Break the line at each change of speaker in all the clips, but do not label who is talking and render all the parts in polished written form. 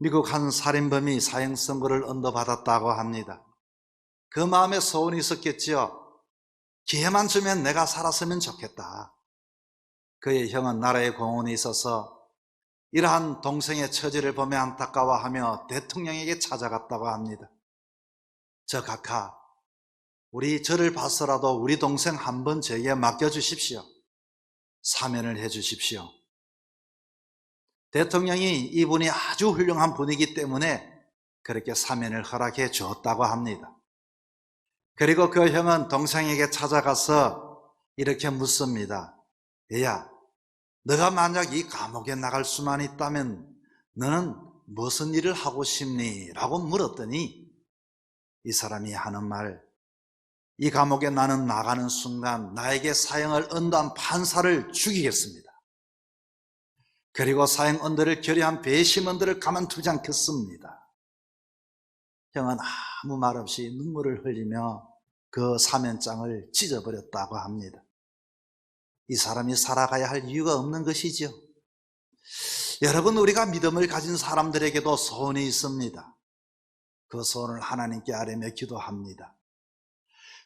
미국 한 살인범이 사형 선고를 언도받았다고 합니다. 그 마음에 소원이 있었겠지요. 기회만 주면 내가 살았으면 좋겠다. 그의 형은 나라의 공헌이 있어서 이러한 동생의 처지를 보며 안타까워하며 대통령에게 찾아갔다고 합니다. 저 각하, 우리 저를 봐서라도 우리 동생 한 번 저에게 맡겨주십시오. 사면을 해주십시오. 대통령이 이분이 아주 훌륭한 분이기 때문에 그렇게 사면을 허락해 주었다고 합니다. 그리고 그 형은 동생에게 찾아가서 이렇게 묻습니다. 얘야, 너가 만약 이 감옥에 나갈 수만 있다면 너는 무슨 일을 하고 싶니? 라고 물었더니 이 사람이 하는 말, 이 감옥에 나는 나가는 순간 나에게 사형을 언도한 판사를 죽이겠습니다. 그리고 사형 언도를 결의한 배심원들을 가만두지 않겠습니다. 형은 아무 말 없이 눈물을 흘리며 그 사면장을 찢어버렸다고 합니다. 이 사람이 살아가야 할 이유가 없는 것이죠. 여러분, 우리가 믿음을 가진 사람들에게도 소원이 있습니다. 그 소원을 하나님께 아뢰며 기도합니다.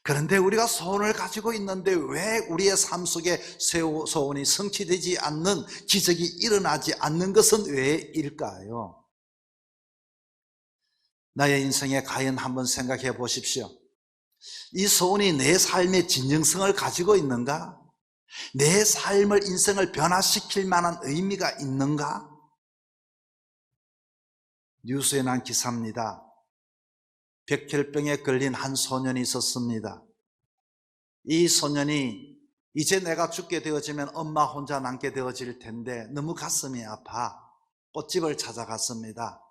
그런데 우리가 소원을 가지고 있는데 왜 우리의 삶 속에 소원이 성취되지 않는, 기적이 일어나지 않는 것은 왜일까요? 나의 인생에 과연 한번 생각해 보십시오. 이 소원이 내 삶의 진정성을 가지고 있는가? 내 삶을, 인생을 변화시킬 만한 의미가 있는가? 뉴스에 난 기사입니다. 백혈병에 걸린 한 소년이 있었습니다. 이 소년이 이제 내가 죽게 되어지면 엄마 혼자 남게 되어질 텐데 너무 가슴이 아파 꽃집을 찾아갔습니다.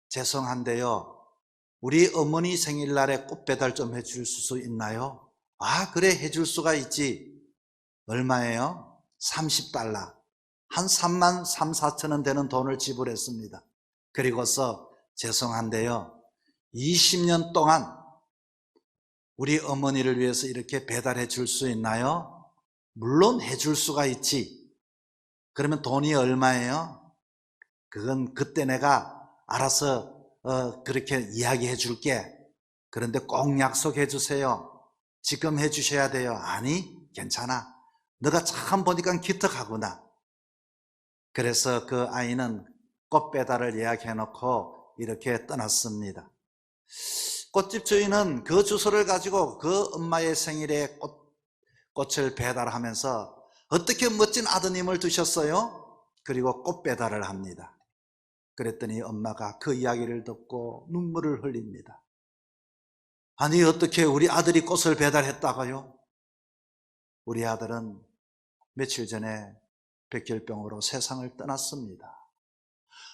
죄송한데요, 우리 어머니 생일날에 꽃 배달 좀 해줄 수 있나요? 아, 그래, 해줄 수가 있지. 얼마예요? $30. 한 3만 3, 4천 원 되는 돈을 지불했습니다. 그리고서 죄송한데요, 20년 동안 우리 어머니를 위해서 이렇게 배달해 줄 수 있나요? 물론 해줄 수가 있지. 그러면 돈이 얼마예요? 그건 그때 내가 알아서 그렇게 이야기해 줄게. 그런데 꼭 약속해 주세요. 지금 해 주셔야 돼요. 아니, 괜찮아. 너가 참 보니까 기특하구나. 그래서 그 아이는 꽃 배달을 예약해 놓고 이렇게 떠났습니다. 꽃집 주인은 그 주소를 가지고 그 엄마의 생일에 꽃을 배달하면서 어떻게 멋진 아드님을 두셨어요? 그리고 꽃 배달을 합니다. 그랬더니 엄마가 그 이야기를 듣고 눈물을 흘립니다. 아니, 어떻게 우리 아들이 꽃을 배달했다고요? 우리 아들은 며칠 전에 백혈병으로 세상을 떠났습니다.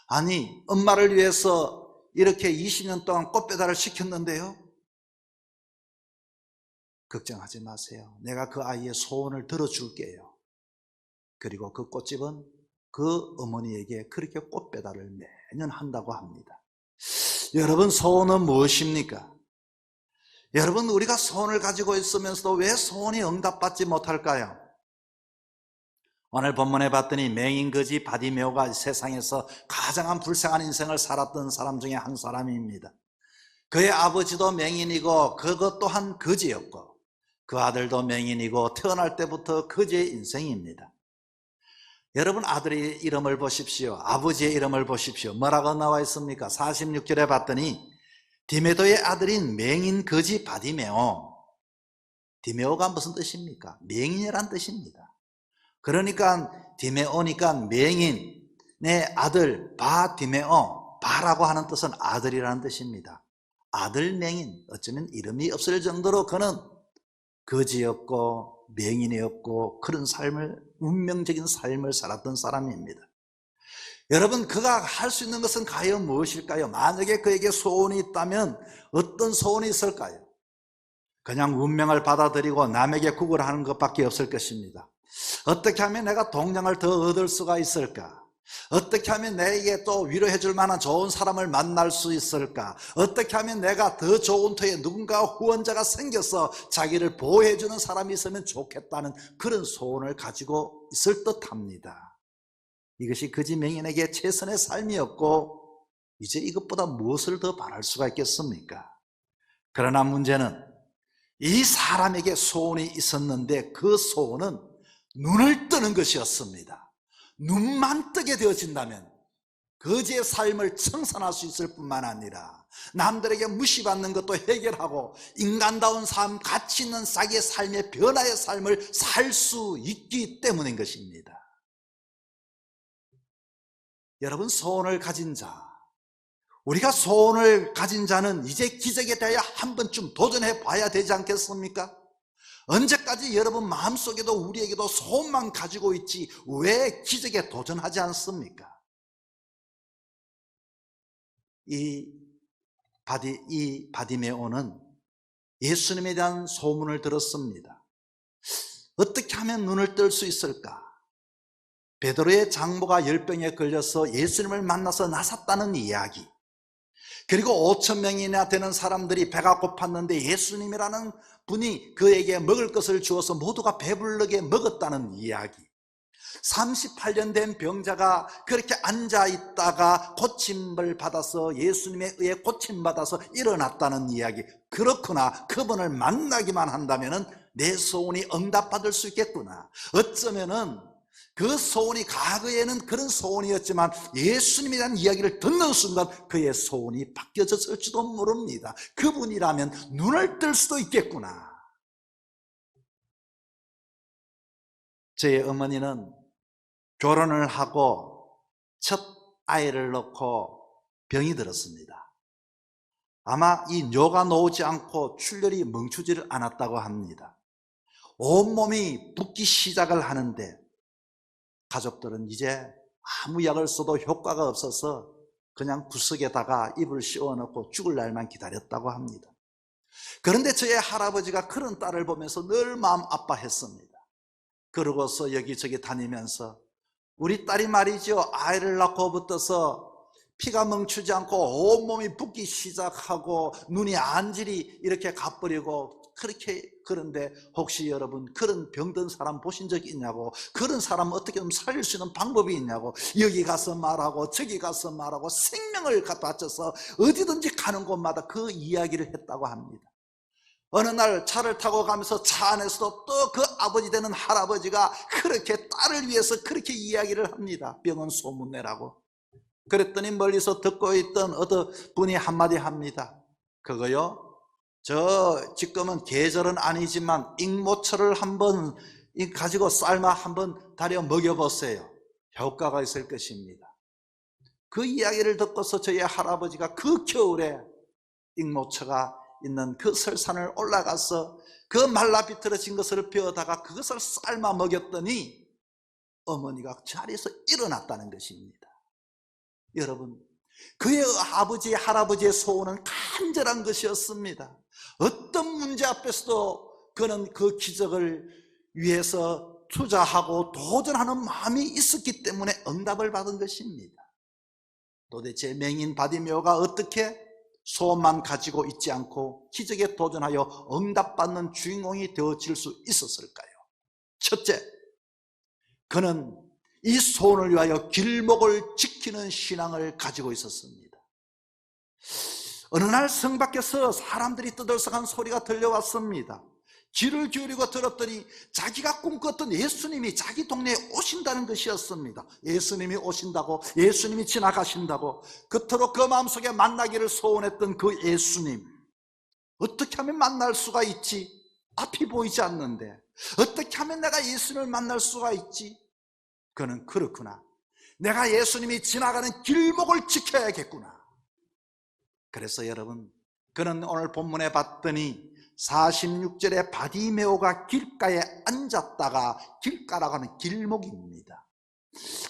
아니, 엄마를 위해서 이렇게 20년 동안 꽃 배달을 시켰는데요? 걱정하지 마세요. 내가 그 아이의 소원을 들어줄게요. 그리고 그 꽃집은 그 어머니에게 그렇게 꽃 배달을 매년 한다고 합니다. 여러분, 소원은 무엇입니까? 여러분, 우리가 소원을 가지고 있으면서도 왜 소원이 응답받지 못할까요? 오늘 본문에 봤더니 맹인 거지 바디메오가 세상에서 가장 불쌍한 인생을 살았던 사람 중에 한 사람입니다. 그의 아버지도 맹인이고 그것 또한 거지였고 그 아들도 맹인이고 태어날 때부터 거지의 인생입니다. 여러분, 아들의 이름을 보십시오. 아버지의 이름을 보십시오. 뭐라고 나와 있습니까? 46절에 봤더니 디메도의 아들인 맹인 거지 바디메오. 디메오가 무슨 뜻입니까? 맹인이란 뜻입니다. 그러니까 디메오니까 맹인의 아들 바디메오, 바라고 하는 뜻은 아들이라는 뜻입니다. 아들 맹인, 어쩌면 이름이 없을 정도로 그는 거지였고 맹인이었고 그런 삶을, 운명적인 삶을 살았던 사람입니다. 여러분, 그가 할 수 있는 것은 과연 무엇일까요? 만약에 그에게 소원이 있다면 어떤 소원이 있을까요? 그냥 운명을 받아들이고 남에게 구걸하는 것밖에 없을 것입니다. 어떻게 하면 내가 동량을 더 얻을 수가 있을까? 어떻게 하면 내게 또 위로해 줄 만한 좋은 사람을 만날 수 있을까? 어떻게 하면 내가 더 좋은 터에 누군가 후원자가 생겨서 자기를 보호해 주는 사람이 있으면 좋겠다는 그런 소원을 가지고 있을 듯합니다. 이것이 거지 맹인에게 최선의 삶이었고 이제 이것보다 무엇을 더 바랄 수가 있겠습니까? 그러나 문제는 이 사람에게 소원이 있었는데 그 소원은 눈을 뜨는 것이었습니다. 눈만 뜨게 되어진다면 거지의 삶을 청산할 수 있을 뿐만 아니라 남들에게 무시받는 것도 해결하고 인간다운 삶, 가치 있는 자기의 삶의 변화의 삶을 살 수 있기 때문인 것입니다. 여러분, 소원을 가진 자, 우리가 소원을 가진 자는 이제 기적에 대하여 한 번쯤 도전해 봐야 되지 않겠습니까? 언제까지 여러분 마음속에도 우리에게도 소원만 가지고 있지 왜 기적에 도전하지 않습니까? 이 바디메오는 예수님에 대한 소문을 들었습니다. 어떻게 하면 눈을 뜰 수 있을까? 베드로의 장모가 열병에 걸려서 예수님을 만나서 나섰다는 이야기, 그리고 5,000명이나 되는 사람들이 배가 고팠는데 예수님이라는 분이 그에게 먹을 것을 주어서 모두가 배부르게 먹었다는 이야기, 38년 된 병자가 그렇게 앉아있다가 고침을 받아서 예수님에 의해 고침받아서 일어났다는 이야기. 그렇구나, 그분을 만나기만 한다면 내 소원이 응답받을 수 있겠구나. 어쩌면은 그 소원이 과거에는 그런 소원이었지만 예수님에 대한 이야기를 듣는 순간 그의 소원이 바뀌어졌을지도 모릅니다. 그분이라면 눈을 뜰 수도 있겠구나. 저의 어머니는 결혼을 하고 첫 아이를 낳고 병이 들었습니다. 아마 이 뇨가 나오지 않고 출혈이 멈추지를 않았다고 합니다. 온몸이 붓기 시작을 하는데 가족들은 이제 아무 약을 써도 효과가 없어서 그냥 구석에다가 입을 씌워놓고 죽을 날만 기다렸다고 합니다. 그런데 저의 할아버지가 그런 딸을 보면서 늘 마음 아파했습니다. 그러고서 여기저기 다니면서 우리 딸이 말이죠, 아이를 낳고 붙어서 피가 멈추지 않고 온몸이 붓기 시작하고 눈이 안질이 이렇게 가버리고 그렇게. 그런데 혹시 여러분 그런 병든 사람 보신 적 있냐고, 그런 사람 어떻게 좀 살릴 수 있는 방법이 있냐고, 여기 가서 말하고 저기 가서 말하고 생명을 바쳐서 어디든지 가는 곳마다 그 이야기를 했다고 합니다. 어느 날 차를 타고 가면서 차 안에서도 또 그 아버지 되는 할아버지가 그렇게 딸을 위해서 그렇게 이야기를 합니다. 병원 소문내라고. 그랬더니 멀리서 듣고 있던 어떤 분이 한마디 합니다. 그거요, 저 지금은 계절은 아니지만 익모초를 한번 가지고 삶아 한번 달여 먹여보세요. 효과가 있을 것입니다. 그 이야기를 듣고서 저희 할아버지가 그 겨울에 익모초가 있는 그 설산을 올라가서 그 말라 비틀어진 것을 베어다가 그것을 삶아 먹였더니 어머니가 자리에서 일어났다는 것입니다. 여러분, 그의 아버지 할아버지의 소원은 간절한 것이었습니다. 어떤 문제 앞에서도 그는 그 기적을 위해서 투자하고 도전하는 마음이 있었기 때문에 응답을 받은 것입니다. 도대체 맹인 바디메오가 어떻게 소원만 가지고 있지 않고 기적에 도전하여 응답받는 주인공이 되어질 수 있었을까요? 첫째, 그는 이 소원을 위하여 길목을 지키는 신앙을 가지고 있었습니다. 어느 날 성 밖에서 사람들이 떠들썩한 소리가 들려왔습니다. 귀를 기울이고 들었더니 자기가 꿈꿨던 예수님이 자기 동네에 오신다는 것이었습니다. 예수님이 오신다고, 예수님이 지나가신다고, 그토록 그 마음속에 만나기를 소원했던 그 예수님, 어떻게 하면 만날 수가 있지? 앞이 보이지 않는데 어떻게 하면 내가 예수님을 만날 수가 있지? 그는 그렇구나, 내가 예수님이 지나가는 길목을 지켜야겠구나. 그래서 여러분, 그는 오늘 본문에 봤더니 46절에 바디메오가 길가에 앉았다가, 길가라고 하는 길목입니다.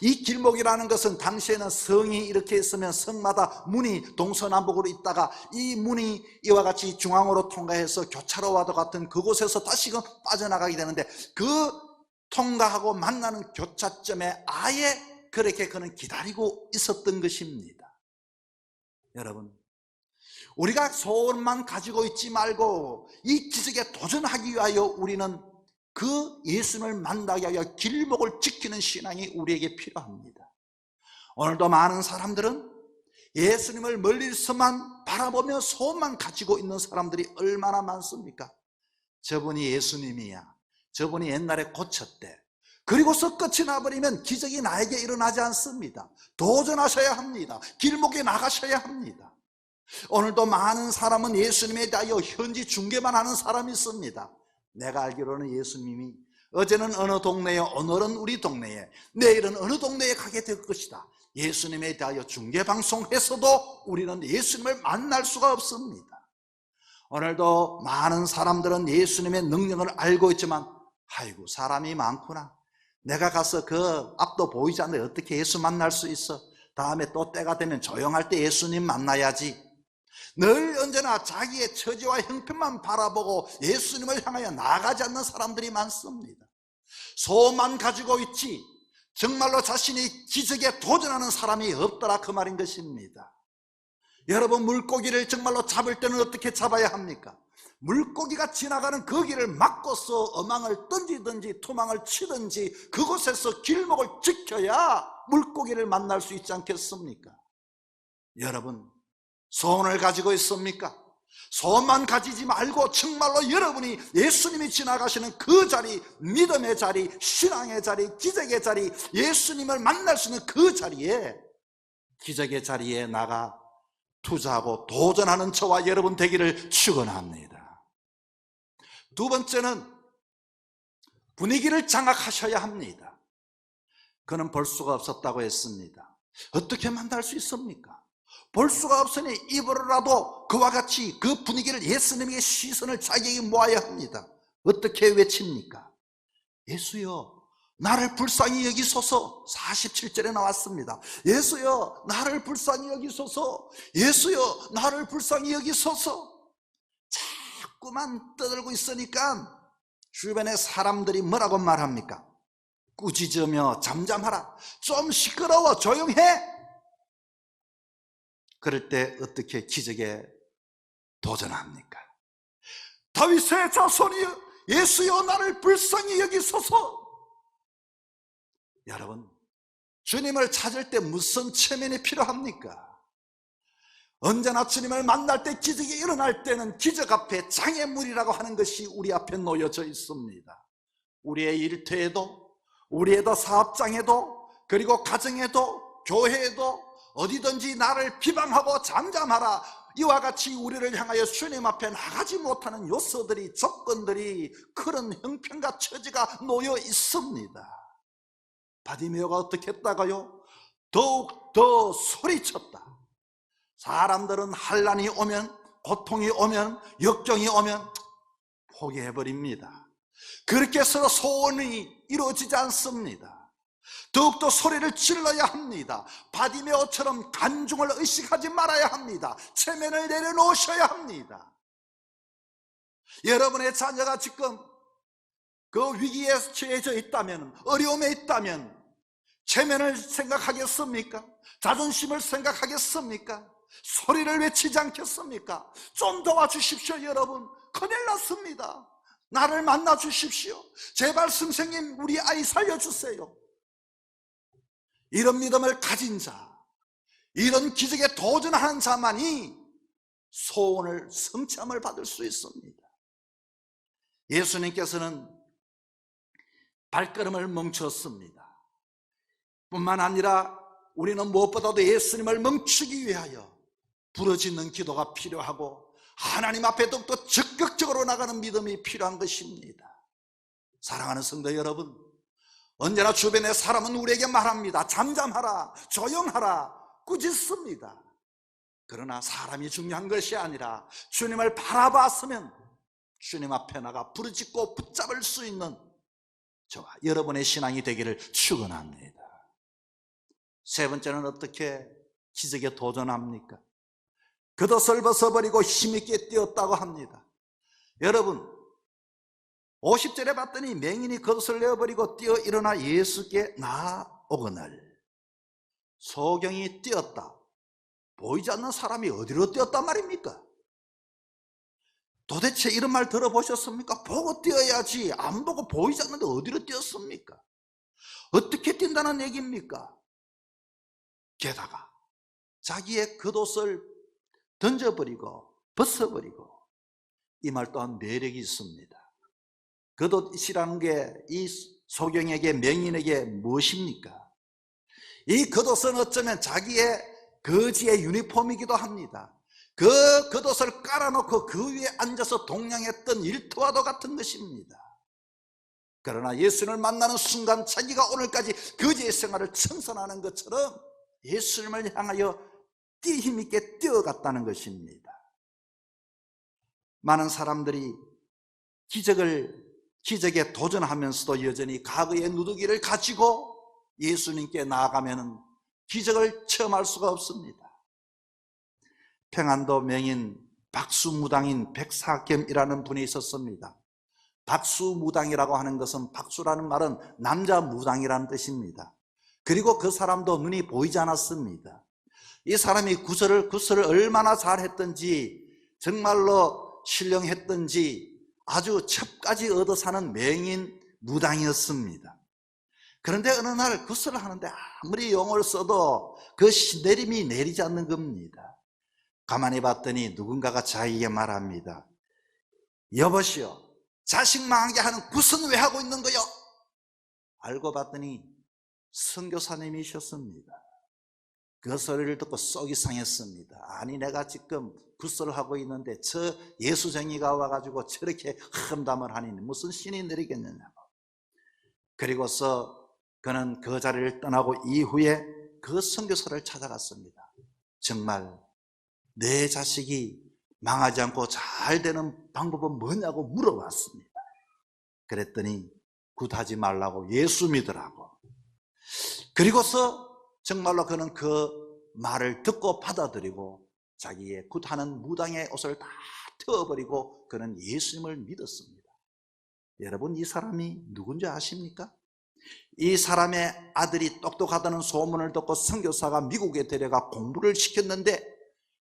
이 길목이라는 것은 당시에는 성이 이렇게 있으면 성마다 문이 동서남북으로 있다가 이 문이 이와 같이 중앙으로 통과해서 교차로와도 같은 그곳에서 다시금 빠져나가게 되는데, 그 통과하고 만나는 교차점에 아예 그렇게 그는 기다리고 있었던 것입니다. 여러분, 우리가 소원만 가지고 있지 말고 이 기적에 도전하기 위하여 우리는 그 예수님을 만나기 위하여 길목을 지키는 신앙이 우리에게 필요합니다. 오늘도 많은 사람들은 예수님을 멀리서만 바라보며 소원만 가지고 있는 사람들이 얼마나 많습니까? 저분이 예수님이야, 저분이 옛날에 고쳤대, 그리고서 끝이 나버리면 기적이 나에게 일어나지 않습니다. 도전하셔야 합니다. 길목에 나가셔야 합니다. 오늘도 많은 사람은 예수님에 대하여 현지 중계만 하는 사람이 있습니다. 내가 알기로는 예수님이 어제는 어느 동네에, 오늘은 우리 동네에, 내일은 어느 동네에 가게 될 것이다, 예수님에 대하여 중계방송해서도 우리는 예수님을 만날 수가 없습니다. 오늘도 많은 사람들은 예수님의 능력을 알고 있지만, 아이고 사람이 많구나, 내가 가서 그 앞도 보이지 않는데 어떻게 예수 만날 수 있어, 다음에 또 때가 되면 조용할 때 예수님 만나야지, 늘 언제나 자기의 처지와 형편만 바라보고 예수님을 향하여 나아가지 않는 사람들이 많습니다. 소만 가지고 있지 정말로 자신이 기적에 도전하는 사람이 없더라, 그 말인 것입니다. 여러분, 물고기를 정말로 잡을 때는 어떻게 잡아야 합니까? 물고기가 지나가는 그 길을 막고서 어망을 던지든지 투망을 치든지 그곳에서 길목을 지켜야 물고기를 만날 수 있지 않겠습니까? 여러분, 소원을 가지고 있습니까? 소원만 가지지 말고 정말로 여러분이 예수님이 지나가시는 그 자리, 믿음의 자리, 신앙의 자리, 기적의 자리, 예수님을 만날 수 있는 그 자리에, 기적의 자리에 나가 투자하고 도전하는 저와 여러분 되기를 축원합니다. 두 번째는 분위기를 장악하셔야 합니다. 그는 볼 수가 없었다고 했습니다. 어떻게 만날 수 있습니까? 볼 수가 없으니 입으로라도 그와 같이 그 분위기를, 예수님의 시선을 자기에게 모아야 합니다. 어떻게 외칩니까? 예수여 나를 불쌍히 여기소서. 47절에 나왔습니다. 예수여 나를 불쌍히 여기소서. 예수여 나를 불쌍히 여기소서. 자꾸만 떠들고 있으니까 주변에 사람들이 뭐라고 말합니까? 꾸짖으며 잠잠하라, 좀 시끄러워, 조용해. 그럴 때 어떻게 기적에 도전합니까? 다윗의 자손이여 예수여 나를 불쌍히 여기소서. 여러분, 주님을 찾을 때 무슨 체면이 필요합니까? 언제나 주님을 만날 때, 기적이 일어날 때는 기적 앞에 장애물이라고 하는 것이 우리 앞에 놓여져 있습니다. 우리의 일터에도, 우리의 사업장에도, 그리고 가정에도, 교회에도 어디든지 나를 비방하고 잠잠하라, 이와 같이 우리를 향하여 주님 앞에 나가지 못하는 요소들이, 조건들이, 그런 형편과 처지가 놓여 있습니다. 바디메오가 어떻게 했다가요? 더욱 더 소리쳤다. 사람들은 환난이 오면, 고통이 오면, 역경이 오면 포기해버립니다. 그렇게 해서 소원이 이루어지지 않습니다. 더욱더 소리를 질러야 합니다. 바디메오처럼 간중을 의식하지 말아야 합니다. 체면을 내려놓으셔야 합니다. 여러분의 자녀가 지금 그 위기에 처해져 있다면, 어려움에 있다면 체면을 생각하겠습니까? 자존심을 생각하겠습니까? 소리를 외치지 않겠습니까? 좀 도와주십시오. 여러분, 큰일 났습니다. 나를 만나 주십시오. 제발 선생님 우리 아이 살려주세요. 이런 믿음을 가진 자, 이런 기적에 도전하는 자만이 소원을, 성취함을 받을 수 있습니다. 예수님께서는 발걸음을 멈췄습니다. 뿐만 아니라 우리는 무엇보다도 예수님을 멈추기 위하여 부르짖는 기도가 필요하고, 하나님 앞에 더욱더 적극적으로 나가는 믿음이 필요한 것입니다. 사랑하는 성도 여러분, 언제나 주변의 사람은 우리에게 말합니다. 잠잠하라, 조용하라, 꾸짖습니다. 그러나 사람이 중요한 것이 아니라 주님을 바라봤으면 주님 앞에 나가 부르짖고 붙잡을 수 있는 저와 여러분의 신앙이 되기를 축원합니다. 세 번째는 어떻게 기적에 도전합니까? 겉옷을 벗어버리고 힘있게 뛰었다고 합니다. 여러분, 50절에 봤더니 맹인이 겉옷을 내어버리고 뛰어 일어나 예수께 나아오거늘. 소경이 뛰었다. 보이지 않는 사람이 어디로 뛰었단 말입니까? 도대체 이런 말 들어보셨습니까? 보고 뛰어야지, 안 보고 보이지 않는데 어디로 뛰었습니까? 어떻게 뛴다는 얘기입니까? 게다가 자기의 겉옷을 던져버리고 벗어버리고, 이 말 또한 매력이 있습니다. 겉옷이라는 게 이 소경에게, 명인에게 무엇입니까? 이 겉옷은 어쩌면 자기의 거지의 유니폼이기도 합니다. 그 겉옷을 깔아놓고 그 위에 앉아서 동냥했던 일터와도 같은 것입니다. 그러나 예수님을 만나는 순간 자기가 오늘까지 거지의 생활을 청산하는 것처럼 예수님을 향하여 힘있게 뛰어갔다는 것입니다. 많은 사람들이 기적에 도전하면서도 여전히 과거의 누더기를 가지고 예수님께 나아가면 기적을 체험할 수가 없습니다. 평안도 명인 박수무당인 백사겸이라는 분이 있었습니다. 박수무당이라고 하는 것은, 박수라는 말은 남자 무당이라는 뜻입니다. 그리고 그 사람도 눈이 보이지 않았습니다. 이 사람이 구설을 얼마나 잘했던지, 정말로 신령했던지 아주 첩까지 얻어 사는 맹인 무당이었습니다. 그런데 어느 날 구설을 하는데 아무리 용어를 써도 그 내림이 내리지 않는 겁니다. 가만히 봤더니 누군가가 자기에게 말합니다. 여보시오, 자식 망하게 하는 굿은 왜 하고 있는 거요? 알고 봤더니 선교사님이셨습니다. 그 소리를 듣고 쏙이 상했습니다. 아니, 내가 지금 굿을 하고 있는데 저 예수쟁이가 와가지고 저렇게 험담을 하니 무슨 신이 내리겠느냐고. 그리고서 그는 그 자리를 떠나고 이후에 그 선교사를 찾아갔습니다. 정말 내 자식이 망하지 않고 잘 되는 방법은 뭐냐고 물어봤습니다. 그랬더니 굿하지 말라고, 예수 믿으라고. 그리고서 정말로 그는 그 말을 듣고 받아들이고 자기의 굿하는 무당의 옷을 다 태워버리고 그는 예수님을 믿었습니다. 여러분, 이 사람이 누군지 아십니까? 이 사람의 아들이 똑똑하다는 소문을 듣고 선교사가 미국에 데려가 공부를 시켰는데,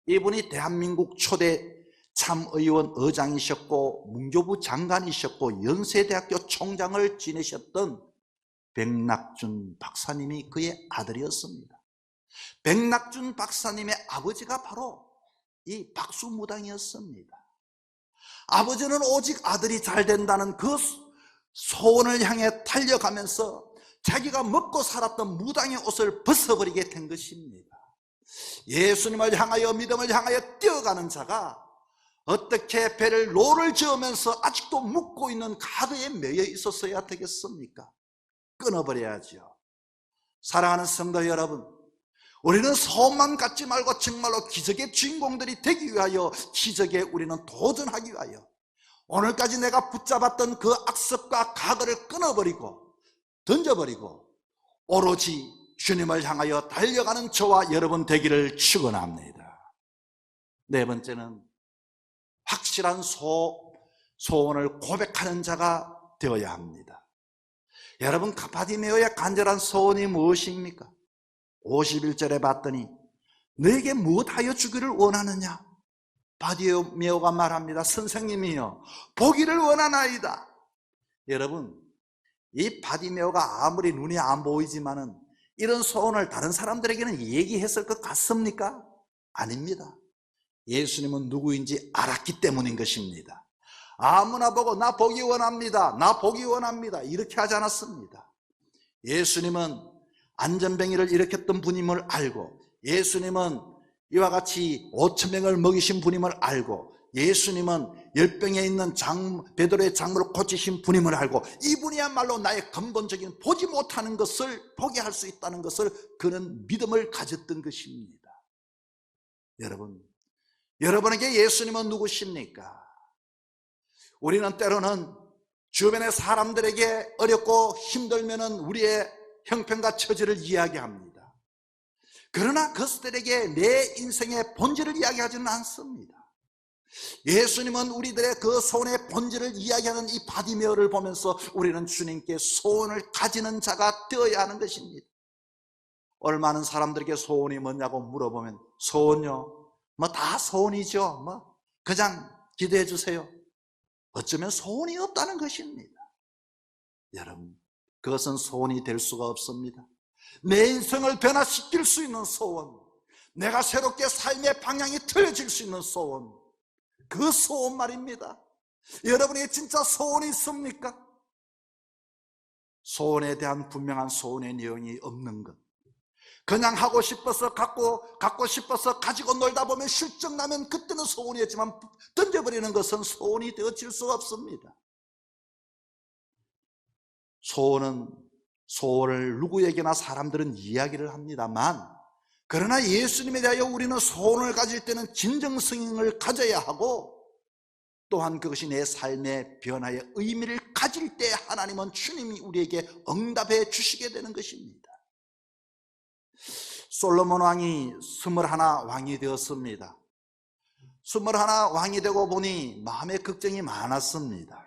이분이 대한민국 초대 참의원 의장이셨고 문교부 장관이셨고 연세대학교 총장을 지내셨던 백낙준 박사님이 그의 아들이었습니다. 백낙준 박사님의 아버지가 바로 이 박수무당이었습니다. 아버지는 오직 아들이 잘 된다는 그 소원을 향해 달려가면서 자기가 먹고 살았던 무당의 옷을 벗어버리게 된 것입니다. 예수님을 향하여, 믿음을 향하여 뛰어가는 자가 어떻게 배를 노를 저으면서 아직도 묶고 있는 가드에 매여 있었어야 되겠습니까? 끊어버려야죠. 사랑하는 성도 여러분, 우리는 소원만 갖지 말고 정말로 기적의 주인공들이 되기 위하여, 기적에 우리는 도전하기 위하여 오늘까지 내가 붙잡았던 그 악습과 가거를 끊어버리고 던져버리고 오로지 주님을 향하여 달려가는 저와 여러분 되기를 축원합니다. 네 번째는 확실한 소원을 고백하는 자가 되어야 합니다. 여러분, 바디메오의 간절한 소원이 무엇입니까? 51절에 봤더니 너에게 무엇하여 주기를 원하느냐? 바디메오가 말합니다. 선생님이여, 보기를 원하나이다. 여러분, 이 바디메오가 아무리 눈이 안 보이지만은 이런 소원을 다른 사람들에게는 얘기했을 것 같습니까? 아닙니다. 예수님은 누구인지 알았기 때문인 것입니다. 아무나 보고 나 보기 원합니다, 나 보기 원합니다 이렇게 하지 않았습니다. 예수님은 안전뱅이를 일으켰던 분임을 알고, 예수님은 이와 같이 5,000명을 먹이신 분임을 알고, 예수님은 열병에 있는 베드로의 장물을 고치신 분임을 알고, 이분이야말로 나의 근본적인 보지 못하는 것을 보게 할 수 있다는 것을 그는 믿음을 가졌던 것입니다. 여러분, 여러분에게 예수님은 누구십니까? 우리는 때로는 주변의 사람들에게 어렵고 힘들면은 우리의 형편과 처지를 이야기합니다. 그러나 그들에게 내 인생의 본질을 이야기하지는 않습니다. 예수님은 우리들의 그 소원의 본질을 이야기하는 이 바디메오를 보면서 우리는 주님께 소원을 가지는 자가 되어야 하는 것입니다. 오늘 많은 사람들에게 소원이 뭐냐고 물어보면, 소원요? 뭐 다 소원이죠. 뭐 그냥 기도해 주세요. 어쩌면 소원이 없다는 것입니다. 여러분, 그것은 소원이 될 수가 없습니다. 내 인생을 변화시킬 수 있는 소원, 내가 새롭게 삶의 방향이 틀어질 수 있는 소원, 그 소원 말입니다. 여러분에게 진짜 소원이 있습니까? 소원에 대한 분명한 소원의 내용이 없는 것, 그냥 하고 싶어서 갖고 싶어서 가지고 놀다 보면 실증나면 그때는 소원이었지만 던져버리는 것은 소원이 되어질 수가 없습니다. 소원을 누구에게나 사람들은 이야기를 합니다만, 그러나 예수님에 대하여 우리는 소원을 가질 때는 진정성을 가져야 하고, 또한 그것이 내 삶의 변화의 의미를 가질 때 하나님은 주님이 우리에게 응답해 주시게 되는 것입니다. 솔로몬 왕이 21 왕이 되었습니다. 21 왕이 되고 보니 마음의 걱정이 많았습니다.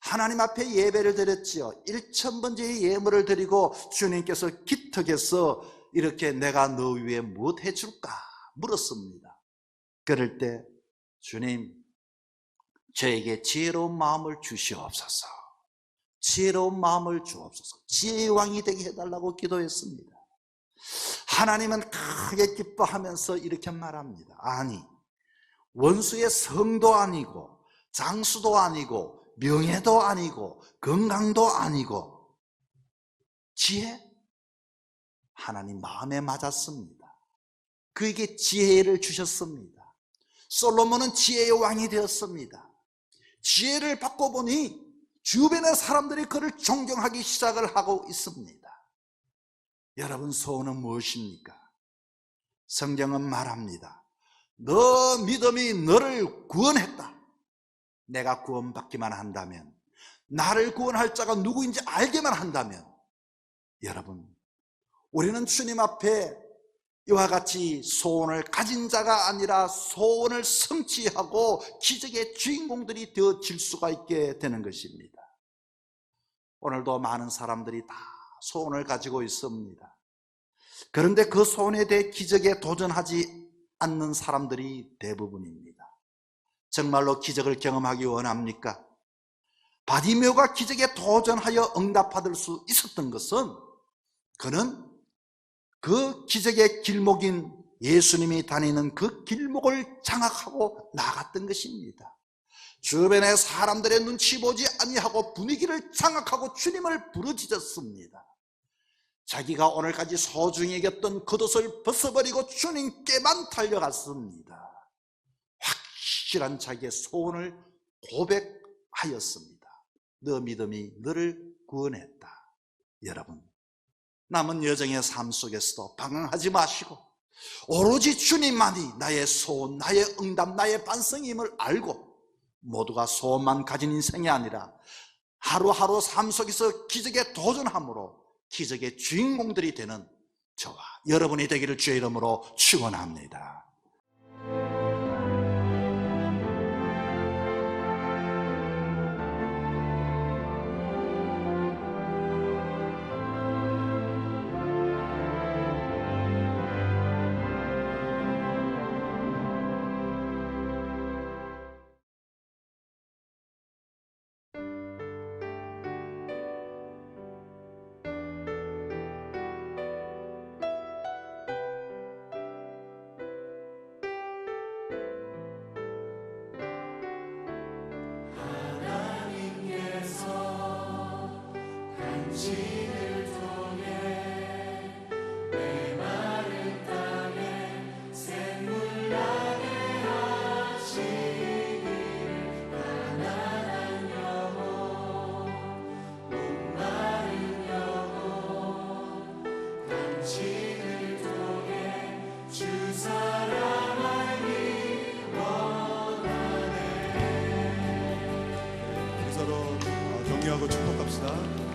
하나님 앞에 예배를 드렸지요. 1000번째의 예물을 드리고 주님께서 기특해서 이렇게 내가 너 위에 무엇 해줄까 물었습니다. 그럴 때 주님, 저에게 지혜로운 마음을 주시옵소서, 지혜로운 마음을 주옵소서, 지혜의 왕이 되게 해달라고 기도했습니다. 하나님은 크게 기뻐하면서 이렇게 말합니다. 아니, 원수의 성도 아니고 장수도 아니고 명예도 아니고 건강도 아니고 지혜? 하나님 마음에 맞았습니다. 그에게 지혜를 주셨습니다. 솔로몬은 지혜의 왕이 되었습니다. 지혜를 받고 보니 주변의 사람들이 그를 존경하기 시작을 하고 있습니다. 여러분, 소원은 무엇입니까? 성경은 말합니다. 너 믿음이 너를 구원했다. 내가 구원받기만 한다면, 나를 구원할 자가 누구인지 알게만 한다면, 여러분, 우리는 주님 앞에 이와 같이 소원을 가진 자가 아니라 소원을 성취하고 기적의 주인공들이 되어질 수가 있게 되는 것입니다. 오늘도 많은 사람들이 다 소원을 가지고 있습니다. 그런데 그 소원에 대해 기적에 도전하지 않는 사람들이 대부분입니다. 정말로 기적을 경험하기 원합니까? 바디메오가 기적에 도전하여 응답받을 수 있었던 것은 그는 그 기적의 길목인 예수님이 다니는 그 길목을 장악하고 나갔던 것입니다. 주변의 사람들의 눈치 보지 아니하고 분위기를 장악하고 주님을 부르짖었습니다. 자기가 오늘까지 소중히 여겼던 겉옷을 벗어버리고 주님께만 달려갔습니다. 확실한 자기의 소원을 고백하였습니다. 너 믿음이 너를 구원했다. 여러분, 남은 여정의 삶 속에서도 방황하지 마시고 오로지 주님만이 나의 소원, 나의 응답, 나의 반성임을 알고 모두가 소원만 가진 인생이 아니라 하루하루 삶 속에서 기적에 도전함으로 기적의 주인공들이 되는 저와 여러분이 되기를 주의 이름으로 축원합니다.
서로 격려하고 축복합시다.